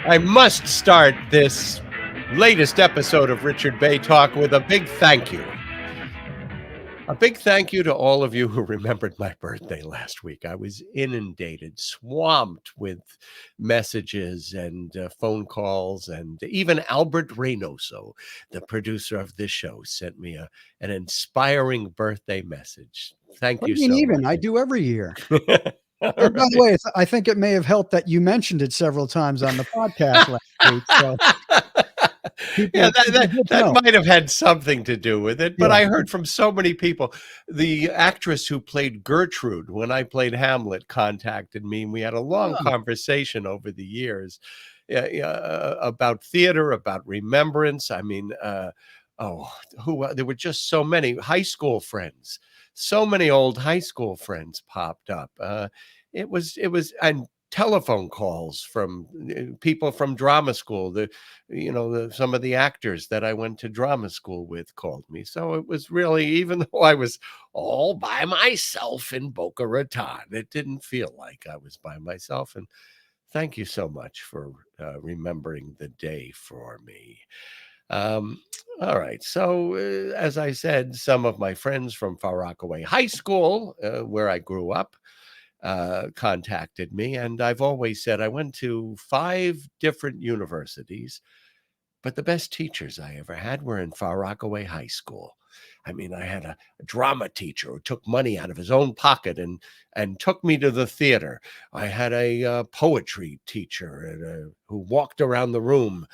I must start this latest episode of Richard Bey Talk with a big thank you. A big thank you to all of you who remembered my birthday last week. I was inundated, swamped with messages and phone calls, and even Albert Reinoso, the producer of this show, sent me an inspiring birthday message. Thank What you do you mean so even? much. I do every year. All And by the right. way, I think it may have helped that you mentioned it several times on the podcast last week. So Yeah, people did that know. might have had something to do with it, but Yeah. I heard from so many people. The actress who played Gertrude when I played Hamlet contacted me, and we had a long Oh, conversation over the years, about theater, about remembrance. I mean, there were just so many high school friends, so many old high school friends popped up. And telephone calls from people from drama school. Some of the actors that I went to drama school with called me. So it was really, even though I was all by myself in Boca Raton, it didn't feel like I was by myself. And thank you so much for remembering the day for me. Um, all right. So, as I said, some of my friends from Far Rockaway High School, where I grew up, contacted me. And I've always said I went to 5 different universities, but the best teachers I ever had were in Far Rockaway High School. I mean, I had a drama teacher who took money out of his own pocket and took me to the theater. I had a poetry teacher who walked around the room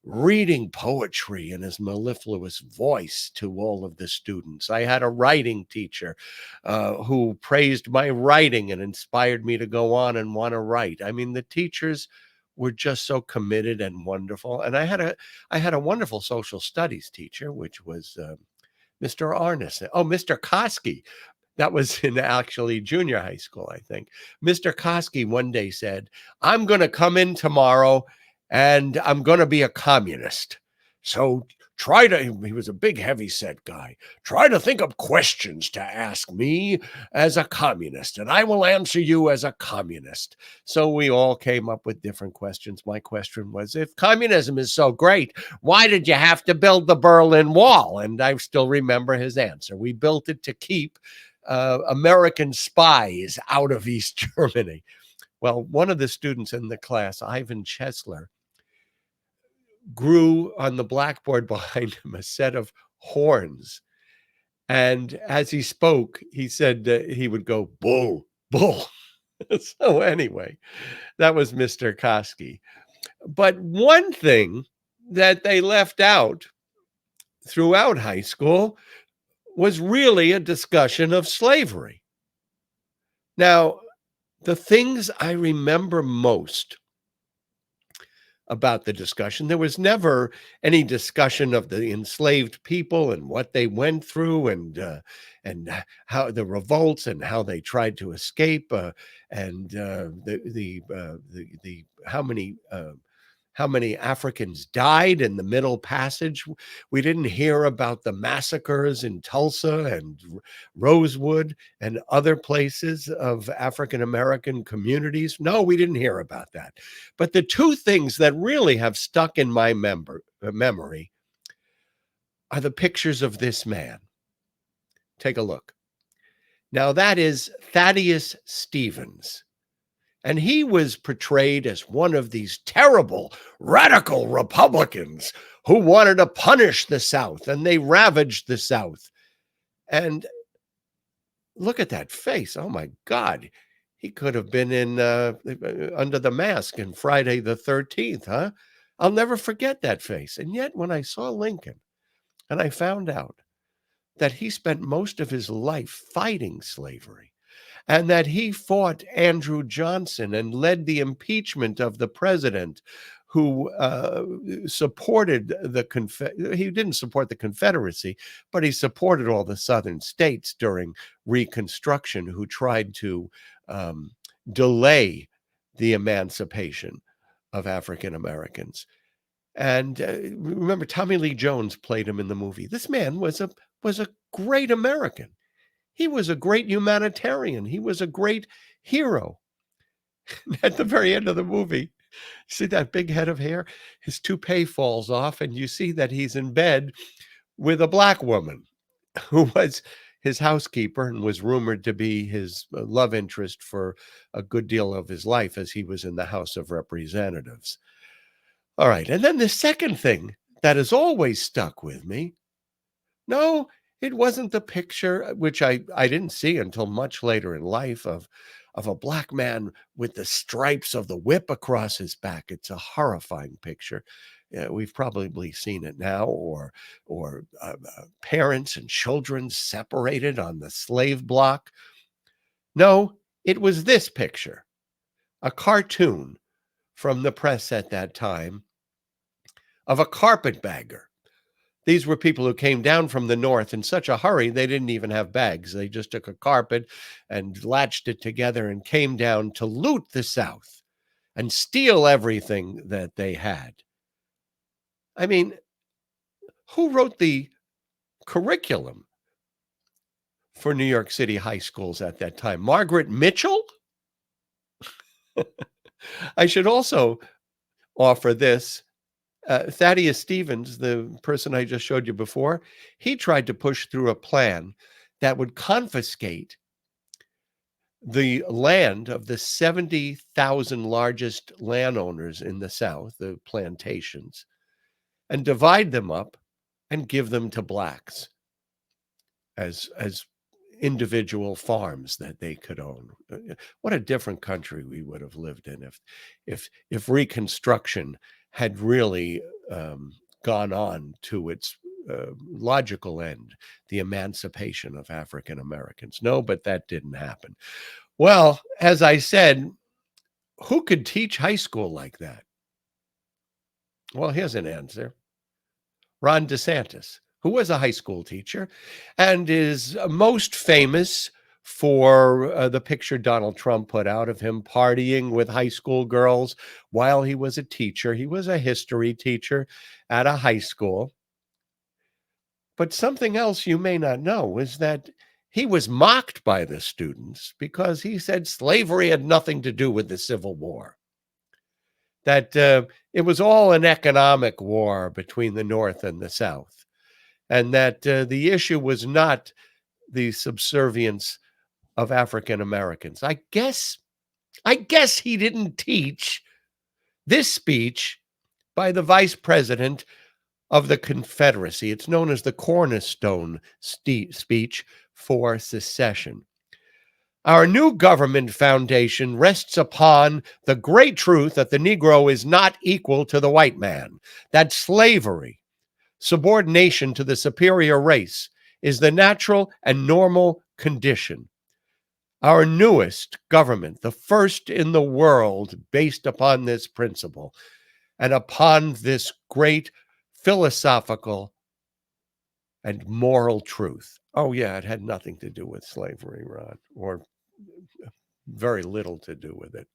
reading poetry in his mellifluous voice to all of the students. I had a writing teacher who praised my writing and inspired me to go on and want to write. I mean, the teachers were just so committed and wonderful. And I had a wonderful social studies teacher, which was Mr. Arneson. Oh, Mr. Koski. That was in actually junior high school, I think. Mr. Koski one day said, "I'm going to come in tomorrow and I'm going to be a communist. So he was a big, heavy set guy. Try to think of questions to ask me as a communist, and I will answer you as a communist." So we all came up with different questions. My question was, if communism is so great, why did you have to build the Berlin Wall? And I still remember his answer. We built it to keep American spies out of East Germany. Well, one of the students in the class, Ivan Chesler, grew on the blackboard behind him a set of horns. And as he spoke, he said he would go, "Bull, bull." So anyway, that was Mr. Koski. But one thing that they left out throughout high school was really a discussion of slavery. Now, the things I remember most about the discussion, there was never any discussion of the enslaved people and what they went through, and how the revolts and how they tried to escape, and the how many Africans died in the Middle Passage. We didn't hear about the massacres in Tulsa and Rosewood and other places of African American communities. No, we didn't hear about that. But the two things that really have stuck in my memory are the pictures of this man. Take a look. Now, that is Thaddeus Stevens. And he was portrayed as one of these terrible radical Republicans who wanted to punish the South, and they ravaged the South. And look at that face. Oh, my God. He could have been in Under the Mask in Friday the 13th, huh? I'll never forget that face. And yet, when I saw Lincoln and I found out that he spent most of his life fighting slavery, and that he fought Andrew Johnson and led the impeachment of the president who supported he didn't support the Confederacy, but he supported all the southern states during Reconstruction who tried to delay the emancipation of African Americans. And remember, Tommy Lee Jones played him in the movie. This man was a great American. He was a great humanitarian. He was a great hero. At the very end of the movie, See that big head of hair? His toupee falls off, and you see that he's in bed with a black woman who was his housekeeper and was rumored to be his love interest for a good deal of his life as he was in the House of Representatives. All right. And then the second thing that has always stuck with me, no, it wasn't the picture, which I didn't see until much later in life, of a black man with the stripes of the whip across his back. It's a horrifying picture. We've probably seen it now, or parents and children separated on the slave block. No, it was this picture, a cartoon from the press at that time of a carpetbagger. These were people who came down from the north in such a hurry, they didn't even have bags. They just took a carpet and latched it together and came down to loot the South and steal everything that they had. I mean, who wrote the curriculum for New York City high schools at that time? Margaret Mitchell? I should also offer this. Thaddeus Stevens, the person I just showed you before, he tried to push through a plan that would confiscate the land of the 70,000 largest landowners in the South, the plantations, and divide them up and give them to blacks as individual farms that they could own. What a different country we would have lived in if Reconstruction had really gone on to its logical end, the emancipation of African Americans. No, but that didn't happen. Well, as I said, who could teach high school like that? Well, here's an answer. Ron DeSantis, who was a high school teacher and is most famous for the picture Donald Trump put out of him partying with high school girls while he was a teacher. He was a history teacher at a high school. But something else you may not know is that he was mocked by the students because he said slavery had nothing to do with the Civil War, that it was all an economic war between the North and the South, and that the issue was not the subservience of African Americans. I guess he didn't teach this speech by the vice president of the Confederacy. It's known as the Cornerstone speech for secession. Our new government foundation rests upon the great truth that the Negro is not equal to the white man, that slavery, subordination to the superior race, is the natural and normal condition. Our newest government, the first in the world based upon this principle and upon this great philosophical and moral truth. Oh, yeah, it had nothing to do with slavery, Ron, or very little to do with it.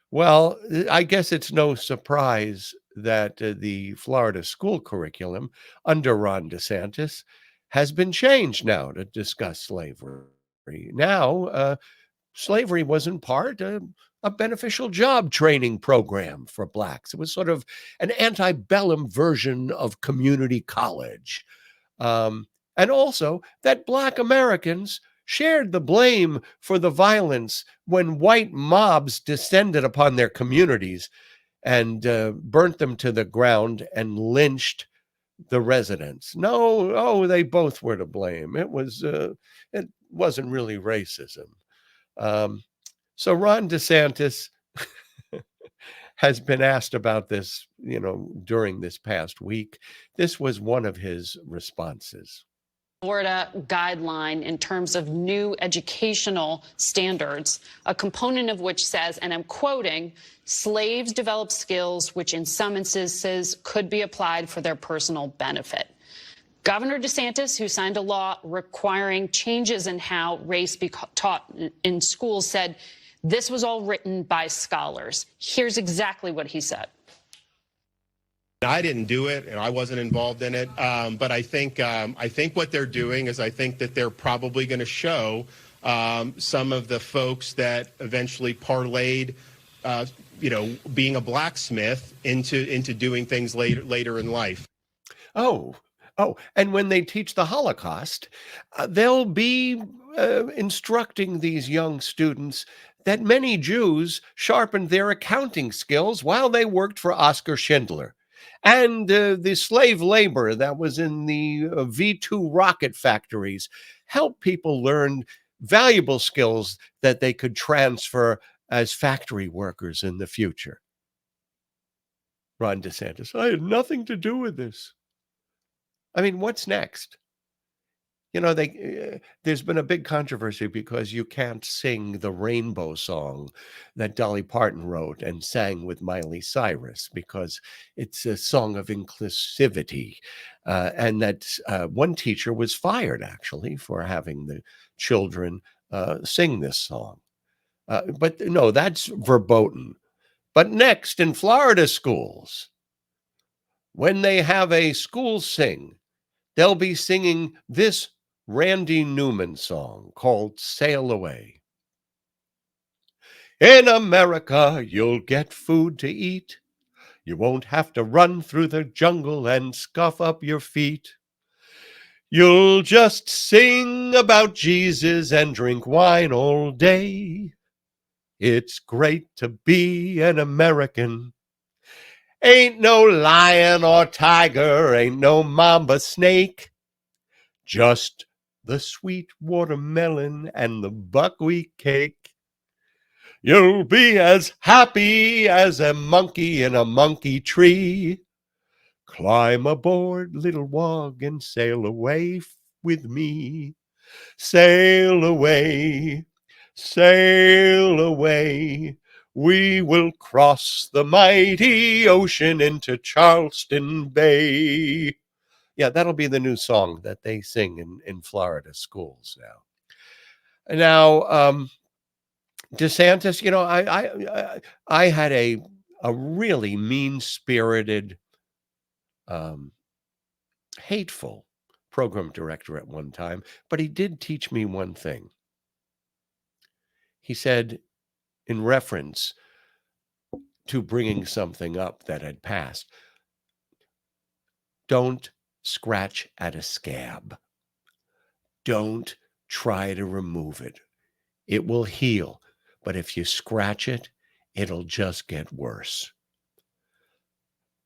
Well, I guess it's no surprise that the Florida school curriculum under Ron DeSantis has been changed now to discuss slavery. Now, slavery was in part a beneficial job training program for blacks. It was sort of an antebellum version of community college. And also that black Americans shared the blame for the violence when white mobs descended upon their communities and burnt them to the ground and lynched the residents. No, they both were to blame. It wasn't really racism. So Ron DeSantis has been asked about this, during this past week. This was one of his responses. Florida guideline in terms of new educational standards, a component of which says, and I'm quoting, slaves develop skills which in some instances could be applied for their personal benefit. Governor DeSantis, who signed a law requiring changes in how race be taught in schools, said this was all written by scholars. Here's exactly what he said. I didn't do it, and I wasn't involved in it. But I think what they're doing is I think that they're probably going to show some of the folks that eventually parlayed being a blacksmith into doing things later in life. Oh, and when they teach the Holocaust, they'll be instructing these young students that many Jews sharpened their accounting skills while they worked for Oskar Schindler. And the slave labor that was in the V2 rocket factories helped people learn valuable skills that they could transfer as factory workers in the future. Ron DeSantis, I had nothing to do with this. I mean, what's next? There's been a big controversy because you can't sing the Rainbow Song that Dolly Parton wrote and sang with Miley Cyrus because it's a song of inclusivity. And that one teacher was fired, actually, for having the children sing this song. But no, that's verboten. But next, in Florida schools, when they have a school sing, they'll be singing this Randy Newman song called Sail Away. In America, you'll get food to eat. You won't have to run through the jungle and scuff up your feet. You'll just sing about Jesus and drink wine all day. It's great to be an American. Ain't no lion or tiger, ain't no mamba snake. Just the sweet watermelon and the buckwheat cake. You'll be as happy as a monkey in a monkey tree. Climb aboard, little wog, and sail away with me. Sail away, sail away. We will cross the mighty ocean into Charleston Bay. Yeah, that'll be the new song that they sing in Florida schools now. Now, DeSantis, I had a really mean-spirited, hateful program director at one time, but he did teach me one thing. He said, in reference to bringing something up that had passed, don't scratch at a scab. Don't try to remove it. It will heal, but if you scratch it, it'll just get worse.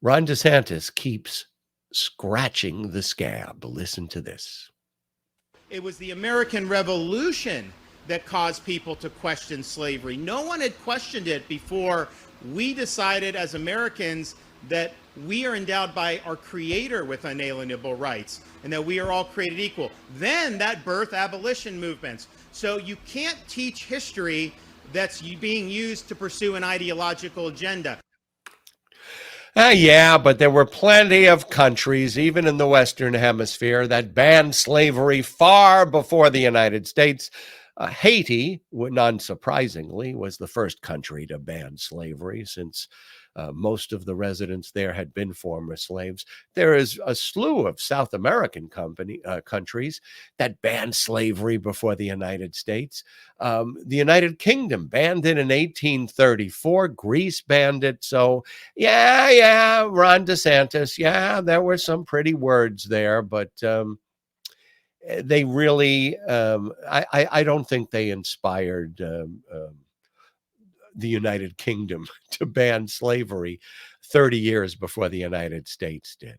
Ron DeSantis keeps scratching the scab. Listen to this. It was the American Revolution that caused people to question slavery. No one had questioned it before we decided as Americans that we are endowed by our Creator with unalienable rights and that we are all created equal. Then that birthed abolition movements. So you can't teach history that's being used to pursue an ideological agenda. Yeah, but there were plenty of countries, even in the Western Hemisphere, that banned slavery far before the United States. Haiti, non-surprisingly, was the first country to ban slavery since most of the residents there had been former slaves. There is a slew of South American countries that banned slavery before the United States. The United Kingdom banned it in 1834. Greece banned it. So, yeah, Ron DeSantis, yeah, there were some pretty words there, but they really, I don't think they inspired the United Kingdom to ban slavery 30 years before the United States did.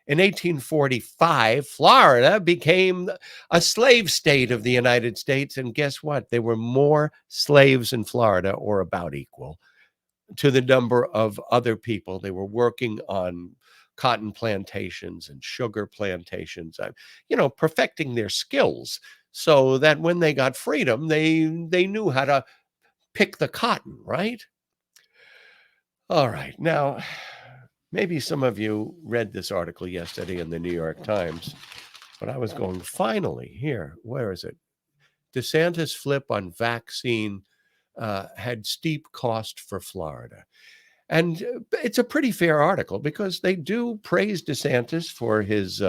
In 1845, Florida became a slave state of the United States. And guess what? There were more slaves in Florida, or about equal, to the number of other people. They were working on cotton plantations and sugar plantations, perfecting their skills so that when they got freedom, they knew how to pick the cotton, right? All right. Now, maybe some of you read this article yesterday in the New York Times, but I was going, finally, here, where is it? DeSantis flip on vaccine had steep cost for Florida. And it's a pretty fair article because they do praise DeSantis for his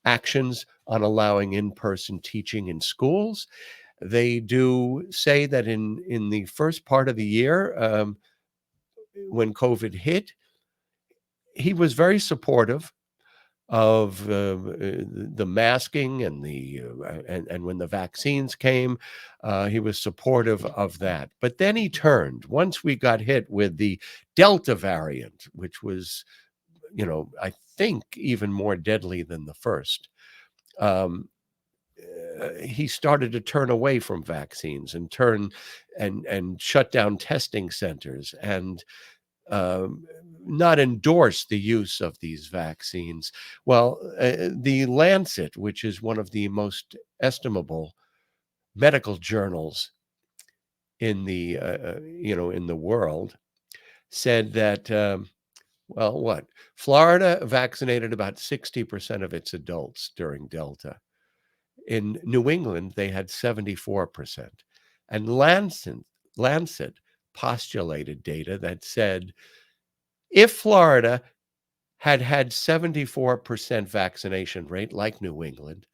actions on allowing in-person teaching in schools. They do say that in the first part of the year, when COVID hit, he was very supportive of the masking and and when the vaccines came, he was supportive of that. But then he turned once we got hit with the Delta variant, which was, I think even more deadly than the first. He started to turn away from vaccines and shut down testing centers and not endorse the use of these vaccines. Well, the Lancet, which is one of the most estimable medical journals in the in the world, said that Florida vaccinated about 60% of its adults during Delta. In New England, they had 74%. And Lancet postulated data that said if Florida had 74% vaccination rate like New England,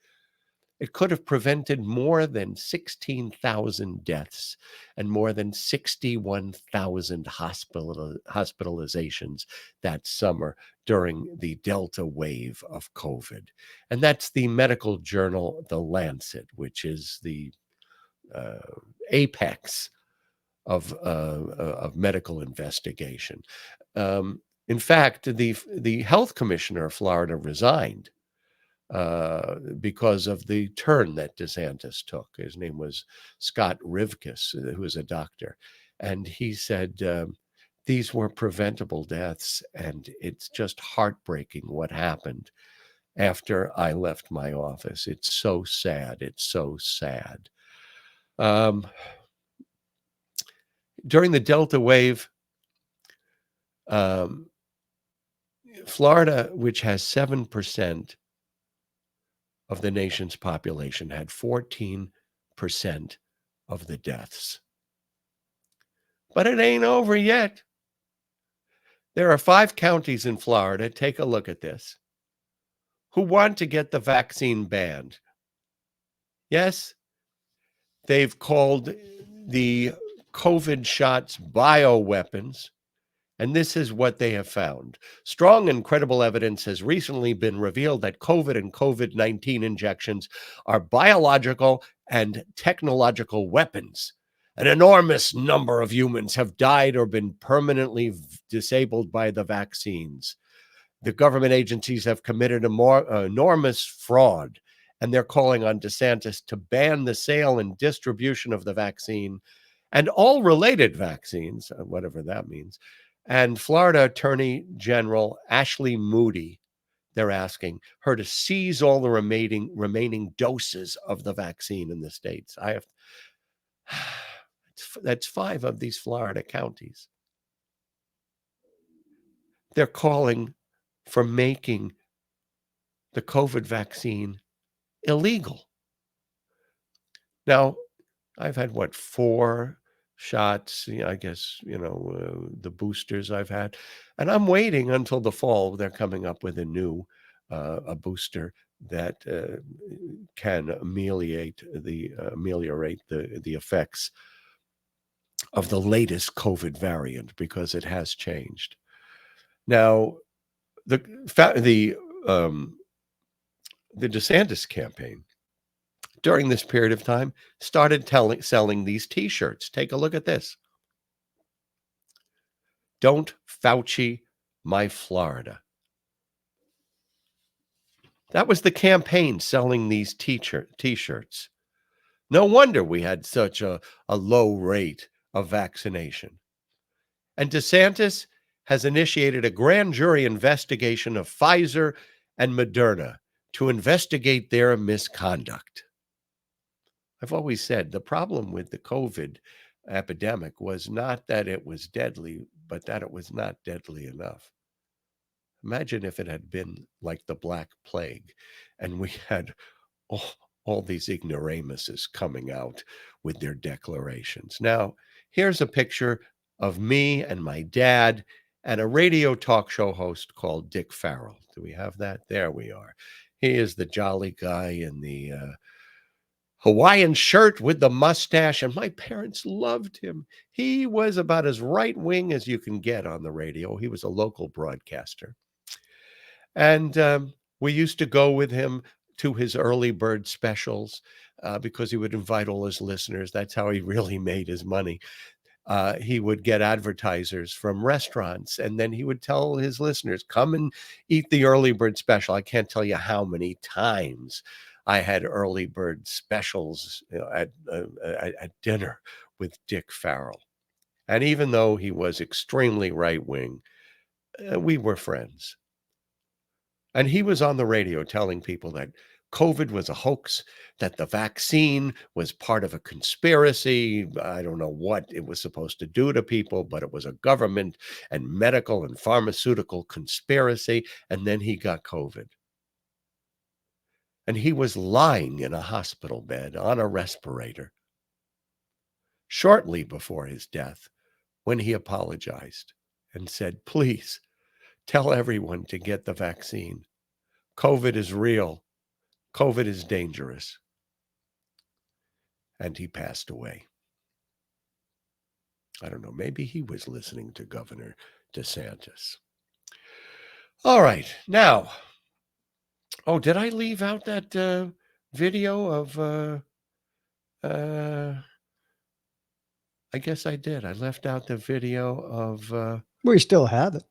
it could have prevented more than 16,000 deaths and more than 61,000 hospitalizations that summer during the Delta wave of COVID. And that's the medical journal, The Lancet, which is the apex of medical investigation. In fact, the health commissioner of Florida resigned because of the turn that DeSantis took. His name was Scott Rivkus, who was a doctor. And he said, these were preventable deaths, and it's just heartbreaking what happened after I left my office. It's so sad. It's so sad. During the Delta wave, Florida, which has 7% of the nation's population, had 14% of the deaths. But it ain't over yet. There are 5 counties in Florida, take a look at this, who want to get the vaccine banned. Yes, they've called the COVID shots bioweapons. And this is what they have found. Strong and credible evidence has recently been revealed that COVID and COVID-19 injections are biological and technological weapons. An enormous number of humans have died or been permanently disabled by the vaccines. The government agencies have committed enormous fraud, and they're calling on DeSantis to ban the sale and distribution of the vaccine and all related vaccines, whatever that means. And Florida Attorney General Ashley Moody, they're asking her to seize all the remaining doses of the vaccine in the states. That's 5 of these Florida counties. They're calling for making the COVID vaccine illegal. Now, I've had 4 shots, I guess, the boosters I've had. And I'm waiting until the fall. They're coming up with a new a booster that can ameliorate the effects of the latest COVID variant, because it has changed. Now, the DeSantis campaign during this period of time started selling these T-shirts. Take a look at this. Don't Fauci my Florida. That was the campaign selling these T-shirts. No wonder we had such a low rate of vaccination. And DeSantis has initiated a grand jury investigation of Pfizer and Moderna to investigate their misconduct. I've always said the problem with the COVID epidemic was not that it was deadly, but that it was not deadly enough. Imagine if it had been like the Black Plague and we had all these ignoramuses coming out with their declarations. Now, here's a picture of me and my dad and a radio talk show host called Dick Farrell. Do we have that? There we are. He is the jolly guy in the Hawaiian shirt with the mustache, and my parents loved him. He was about as right-wing as you can get on the radio. He was a local broadcaster. And we used to go with him to his early bird specials because he would invite all his listeners. That's how he really made his money. He would get advertisers from restaurants, and then he would tell his listeners, come and eat the early bird special. I can't tell you how many times I had early bird specials at dinner with Dick Farrell. And even though he was extremely right-wing, we were friends. And he was on the radio telling people that COVID was a hoax, that the vaccine was part of a conspiracy. I don't know what it was supposed to do to people, but it was a government and medical and pharmaceutical conspiracy. And then he got COVID. And he was lying in a hospital bed on a respirator shortly before his death when he apologized and said, please tell everyone to get the vaccine. COVID is real. COVID is dangerous. And he passed away. I don't know, maybe he was listening to Governor DeSantis. All right, now, oh, did I leave out that video of, I guess I did. I left out the video of... We still have it.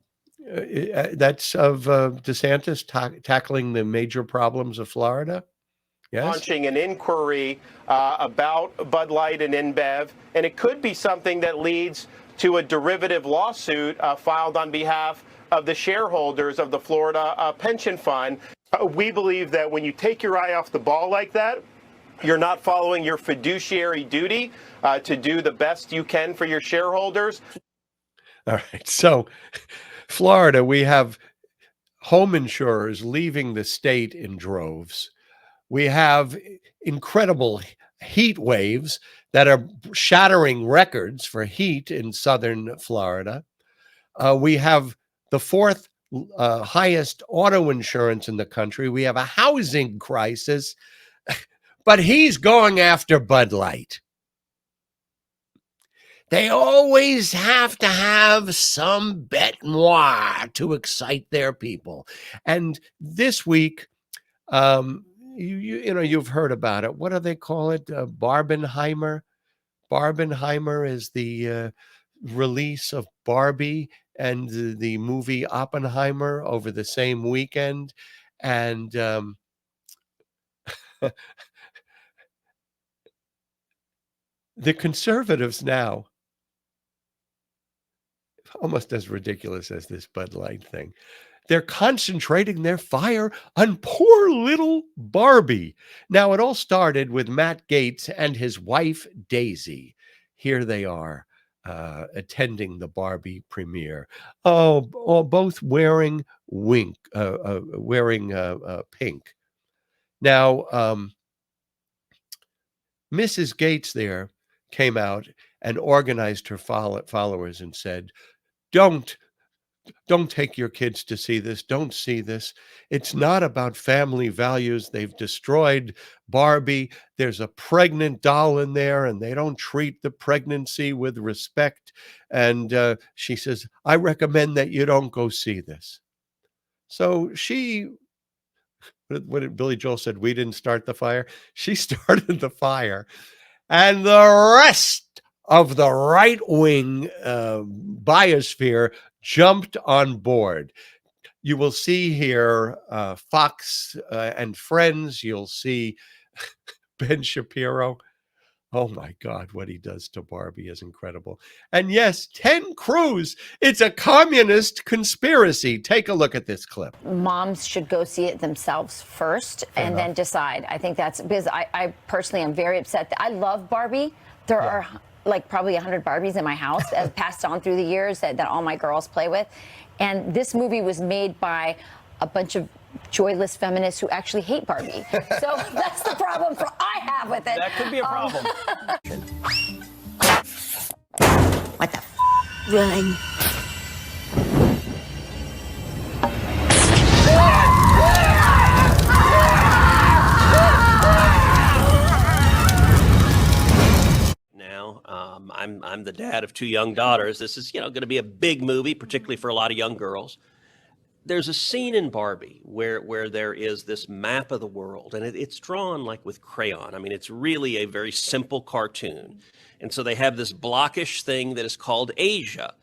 That's of DeSantis tackling the major problems of Florida. Yes. Launching an inquiry about Bud Light and InBev, and it could be something that leads to a derivative lawsuit filed on behalf of the shareholders of the Florida pension fund. We believe that when you take your eye off the ball like that, you're not following your fiduciary duty to do the best you can for your shareholders. All right. So, Florida, we have home insurers leaving the state in droves. We have incredible heat waves that are shattering records for heat in southern Florida. We have the fourth highest auto insurance in the country. We have a housing crisis, but he's going after Bud Light. They always have to have some bête noire to excite their people. And this week, you've heard about it. What do they call it? Barbenheimer. Barbenheimer is the release of Barbie and the movie Oppenheimer over the same weekend. And the conservatives now, almost as ridiculous as this Bud Light thing, they're concentrating their fire on poor little Barbie. Now, it all started with Matt Gaetz and his wife, Daisy. Here they are attending the Barbie premiere. Both wearing pink. Now, Mrs. Gaetz there came out and organized her followers and said, Don't take your kids to see this. Don't see this. It's not about family values. They've destroyed Barbie. There's a pregnant doll in there, and they don't treat the pregnancy with respect. And she says, I recommend that you don't go see this. So what did Billy Joel said? We didn't start the fire. She started the fire. And the rest of the right-wing biosphere jumped on board. You will see here Fox and Friends. You'll see Ben Shapiro. Oh my God, what he does to Barbie is incredible. And yes, Ted Cruz, it's a communist conspiracy. Take a look at this clip. Moms should go see it themselves first and then decide. I think that's because I personally am very upset. I love Barbie. There are like probably 100 Barbies in my house that passed on through the years that all my girls play with. And this movie was made by a bunch of joyless feminists who actually hate Barbie. So that's the problem I have with it. That could be a problem. What the Run. I'm the dad of 2 young daughters. This is, going to be a big movie, particularly for a lot of young girls. There's a scene in Barbie where there is this map of the world, and it's drawn like with crayon. I mean, it's really a very simple cartoon. And so they have this blockish thing that is called Asia.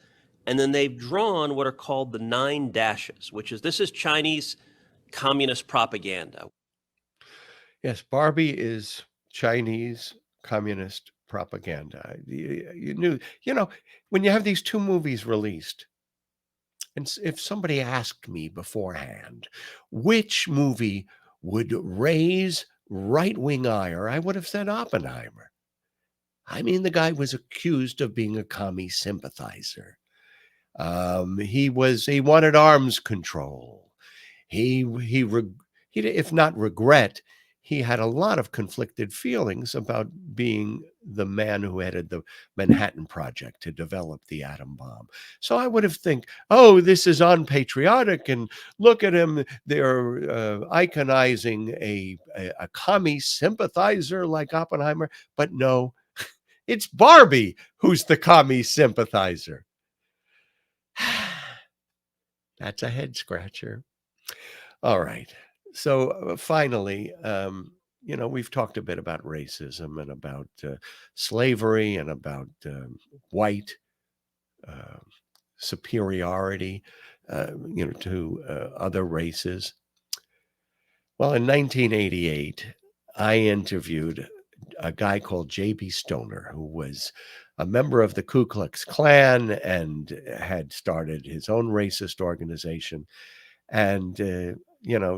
And then they've drawn what are called the 9 dashes, this is Chinese communist propaganda. Yes, Barbie is Chinese communist propaganda. You knew, when you have these 2 movies released, and if somebody asked me beforehand which movie would raise right-wing ire, I would have said Oppenheimer. I mean, the guy was accused of being a commie sympathizer. He wanted arms control. He if not regret, he had a lot of conflicted feelings about being the man who headed the Manhattan Project to develop the atom bomb. So I would have think, oh, this is unpatriotic, and look at him. They're iconizing a commie sympathizer like Oppenheimer. But no, it's Barbie who's the commie sympathizer. That's a head scratcher. All right. So finally, we've talked a bit about racism and about slavery and about white superiority, to other races. Well, in 1988, I interviewed a guy called J.B. Stoner, who was a member of the Ku Klux Klan and had started his own racist organization. And,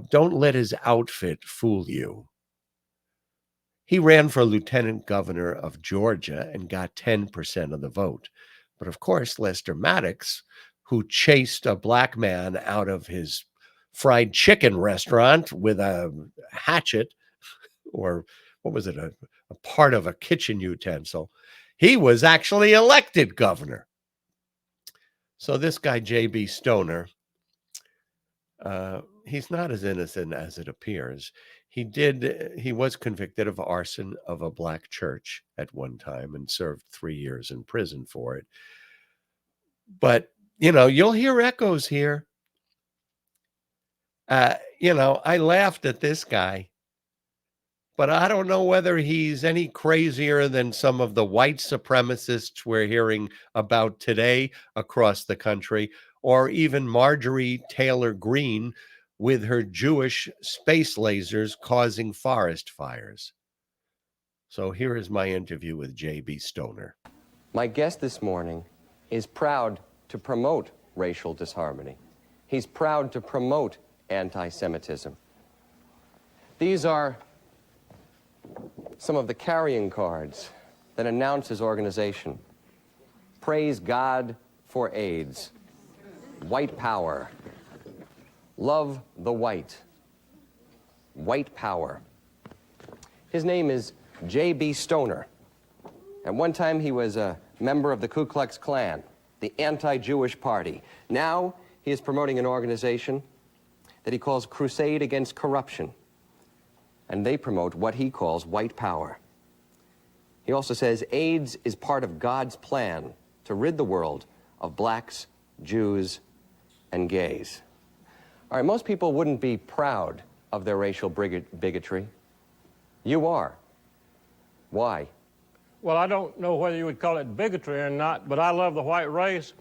don't let his outfit fool you. He ran for lieutenant governor of Georgia and got 10% of the vote. But of course, Lester Maddox, who chased a black man out of his fried chicken restaurant with a hatchet, or what was it, a part of a kitchen utensil, he was actually elected governor. So this guy, J.B. Stoner, he's not as innocent as it appears. He was convicted of arson of a black church at one time and served 3 years in prison for it. But, you'll hear echoes here. I laughed at this guy, but I don't know whether he's any crazier than some of the white supremacists we're hearing about today across the country, or even Marjorie Taylor Greene with her Jewish space lasers causing forest fires. So here is my interview with J.B. Stoner. My guest this morning is proud to promote racial disharmony. He's proud to promote anti-Semitism. These are some of the carrying cards that announce his organization. Praise God for AIDS. White power. Love the white. White power. His name is J.B. Stoner. At one time, he was a member of the Ku Klux Klan, the anti-Jewish party. Now, he is promoting an organization that he calls Crusade Against Corruption. And they promote what he calls white power. He also says AIDS is part of God's plan to rid the world of blacks, Jews, and gays. All right, most people wouldn't be proud of their racial bigotry. You are. Why? Well, I don't know whether you would call it bigotry or not, but I love the white race.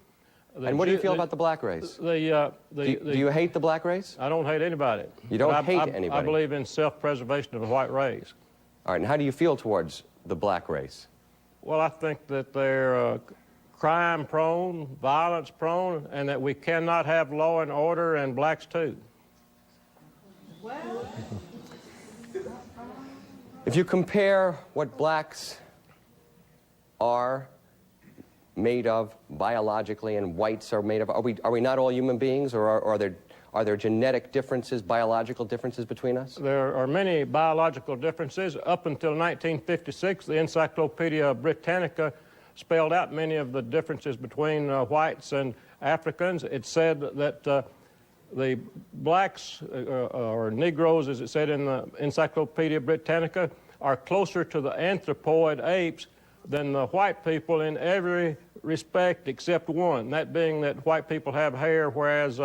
And what do you feel about the black race? Do you hate the black race? I don't hate anybody. You don't hate anybody? I believe in self-preservation of the white race. All right, and how do you feel towards the black race? Well, I think that they're crime-prone, violence-prone, and that we cannot have law and order and blacks too. Well. If you compare what blacks are made of biologically and whites are made of, are we not all human beings, or are there genetic differences, biological differences between us? There are many biological differences. Up until 1956, the Encyclopedia Britannica spelled out many of the differences between whites and Africans. It said that the blacks, or Negroes, as it said in the Encyclopedia Britannica, are closer to the anthropoid apes than the white people in every respect except one, that being that white people have hair, whereas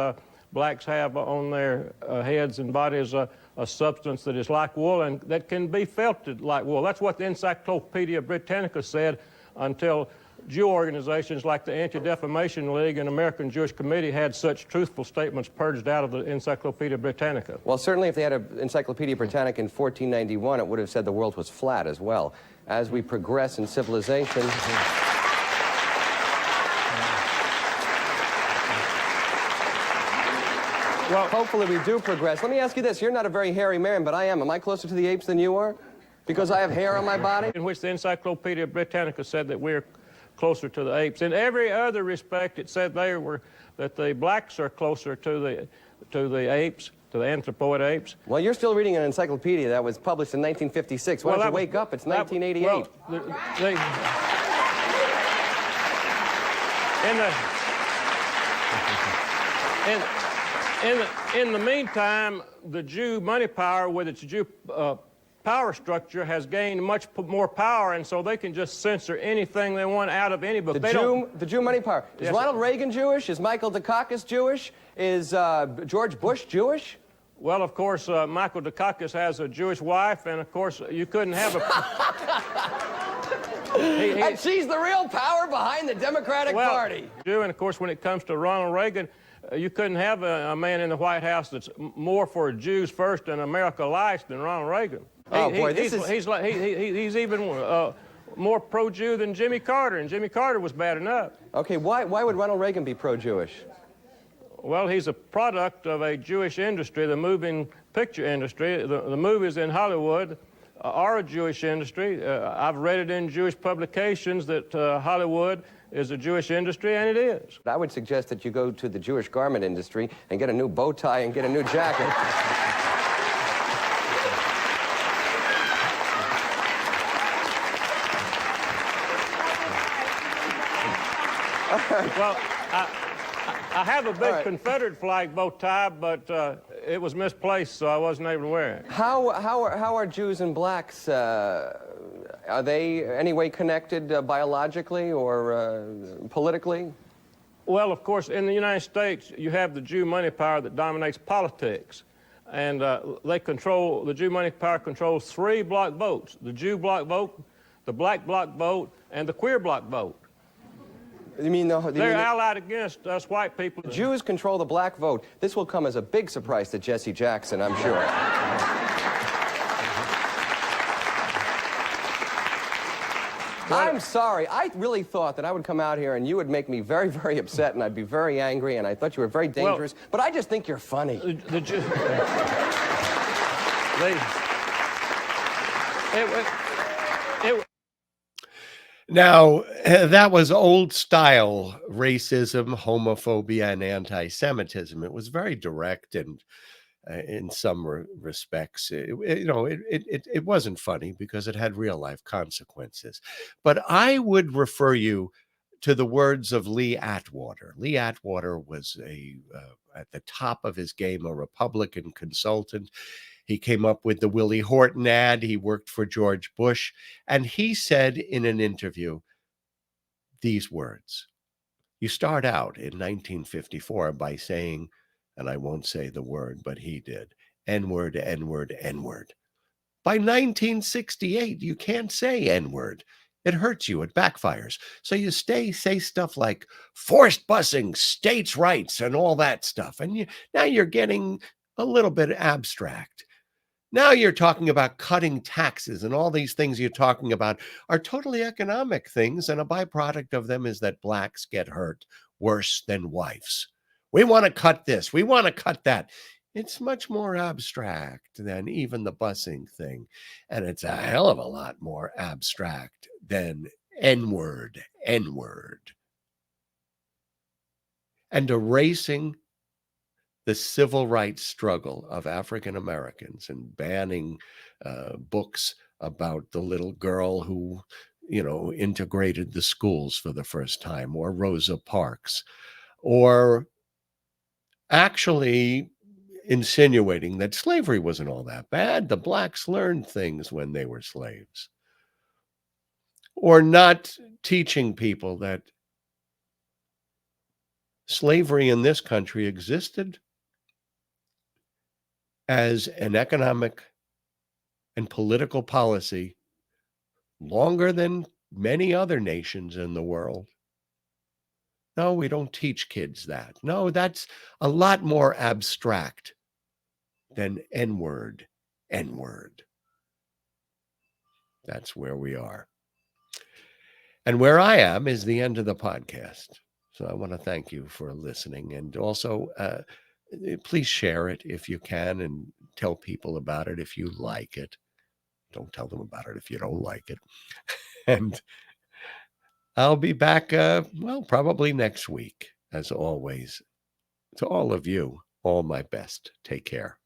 blacks have on their heads and bodies a substance that is like wool and that can be felted like wool. That's what the Encyclopedia Britannica said until Jew organizations like the Anti-Defamation League and American Jewish Committee had such truthful statements purged out of the Encyclopedia Britannica. Well, certainly if they had an Encyclopedia Britannica in 1491, it would have said the world was flat as well. As we progress in civilization... Well, hopefully we do progress. Let me ask you this. You're not a very hairy man, but I am. Am I closer to the apes than you are? Because I have hair on my body? In which the Encyclopedia Britannica said that we're closer to the apes. In every other respect, it said that the blacks are closer to the apes, to the anthropoid apes. Well, you're still reading an encyclopedia that was published in 1956. Why don't you wake up? It's 1988. In the meantime, the Jew money power with its Jew power structure has gained much more power, and so they can just censor anything they want out of any book. The Jew money power. Is Ronald Reagan Jewish? Is Michael Dukakis Jewish? Is George Bush Jewish? Well, of course, Michael Dukakis has a Jewish wife, and of course, you couldn't have a... And she's the real power behind the Democratic Party. And of course, when it comes to Ronald Reagan, you couldn't have a man in the White House that's more for Jews first and America last than Ronald Reagan. He's even more pro-Jew than Jimmy Carter, and Jimmy Carter was bad enough. Okay, why would Ronald Reagan be pro-Jewish? Well, he's a product of a Jewish industry, the moving picture industry. The movies in Hollywood are a Jewish industry. I've read it in Jewish publications that Hollywood is a Jewish industry, and it is. I would suggest that you go to the Jewish garment industry and get a new bow tie and get a new jacket. Well, I have a big Confederate flag bow tie, but it was misplaced, so I wasn't able to wear it. How are Jews and blacks, are they any way connected biologically or politically? Well, of course, in the United States, you have the Jew money power that dominates politics. And the Jew money power controls 3 block votes: the Jew block vote, the black block vote, and the queer block vote. You mean they're allied against us white people. The Jews control the black vote. This will come as a big surprise to Jesse Jackson, I'm sure. I'm sorry. I really thought that I would come out here and you would make me very, very upset and I'd be very angry and I thought you were very dangerous. But I just think you're funny. Now, that was old-style racism, homophobia, and anti-Semitism. It was very direct and, in some respects, it wasn't funny because it had real-life consequences. But I would refer you to the words of Lee Atwater. Lee Atwater was at the top of his game, a Republican consultant. He came up with the Willie Horton ad. He worked for George Bush. And he said in an interview these words. You start out in 1954 by saying, and I won't say the word, but he did, N-word, N-word, N-word. By 1968, you can't say N-word. It hurts you. It backfires. So you say stuff like forced busing, states' rights, and all that stuff. And now you're getting a little bit abstract. Now you're talking about cutting taxes, and all these things you're talking about are totally economic things, and a byproduct of them is that blacks get hurt worse than whites. We want to cut this. We want to cut that. It's much more abstract than even the busing thing, and it's a hell of a lot more abstract than N-word, N-word. And erasing the civil rights struggle of African Americans and banning books about the little girl who, integrated the schools for the first time, or Rosa Parks, or actually insinuating that slavery wasn't all that bad. The blacks learned things when they were slaves. or not teaching people that slavery in this country existed as an economic and political policy longer than many other nations in the world. No, we don't teach kids that. No, that's a lot more abstract than N-word, N-word. That's where we are. And where I am is the end of the podcast. So I want to thank you for listening. And also, please share it if you can and tell people about it if you like it. Don't tell them about it if you don't like it. And I'll be back, probably next week. As always, to all of you, all my best. Take care.